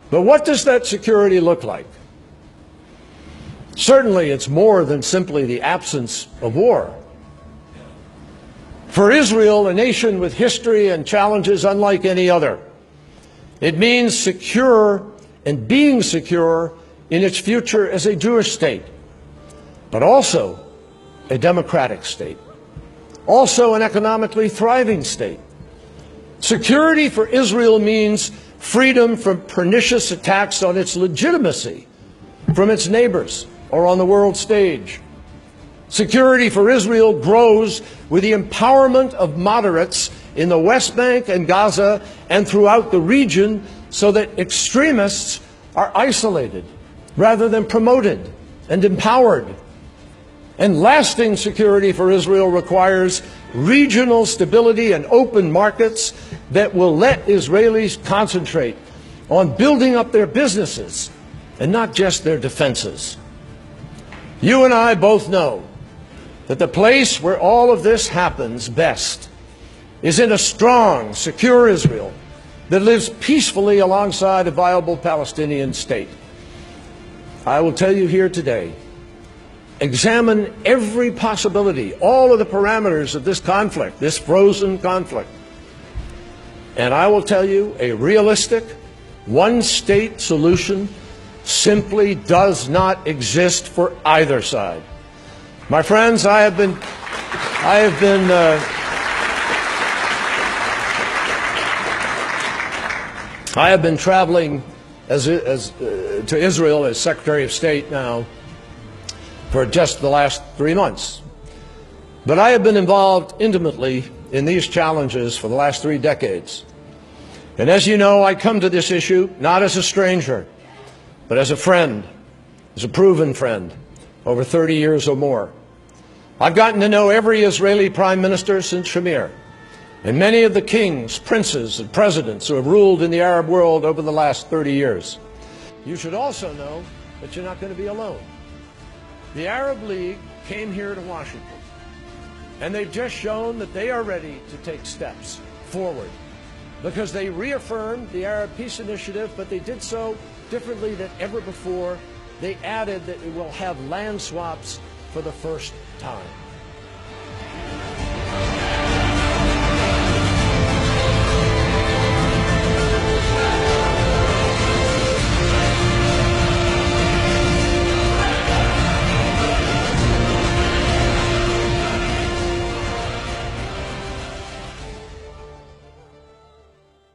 But what does that security look like? Certainly, it's more than simply the absence of war. For Israel, a nation with history and challenges unlike any other, it means secure and being secure in its future as a Jewish state, but also a democratic state, also an economically thriving state. Security for Israel means freedom from pernicious attacks on its legitimacy from its neighbors or on the world stage. Security for Israel grows with the empowerment of moderates in the West Bank and Gaza and throughout the region so that extremists are isolated rather than promoted and empowered. And lasting security for Israel requires regional stability and open markets that will let Israelis concentrate on building up their businesses and not just their defenses. You and I both know that the place where all of this happens best is in a strong, secure Israel that lives peacefully alongside a viable Palestinian state. I will tell you here today, examine every possibility, all of the parameters of this conflict, this frozen conflict. And I will tell you, a realistic, one-state solution simply does not exist for either side. My friends, I have been traveling to Israel as Secretary of State now for just the last 3 months. But I have been involved intimately in these challenges for the last 3 decades. And as you know, I come to this issue not as a stranger, but as a friend, as a proven friend, over 30 years or more. I've gotten to know every Israeli prime minister since Shamir, and many of the kings, princes, and presidents who have ruled in the Arab world over the last 30 years. You should also know that you're not going to be alone. The Arab League came here to Washington, and they've just shown that they are ready to take steps forward because they reaffirmed the Arab Peace Initiative, but they did so differently than ever before. They added that it will have land swaps for the first time.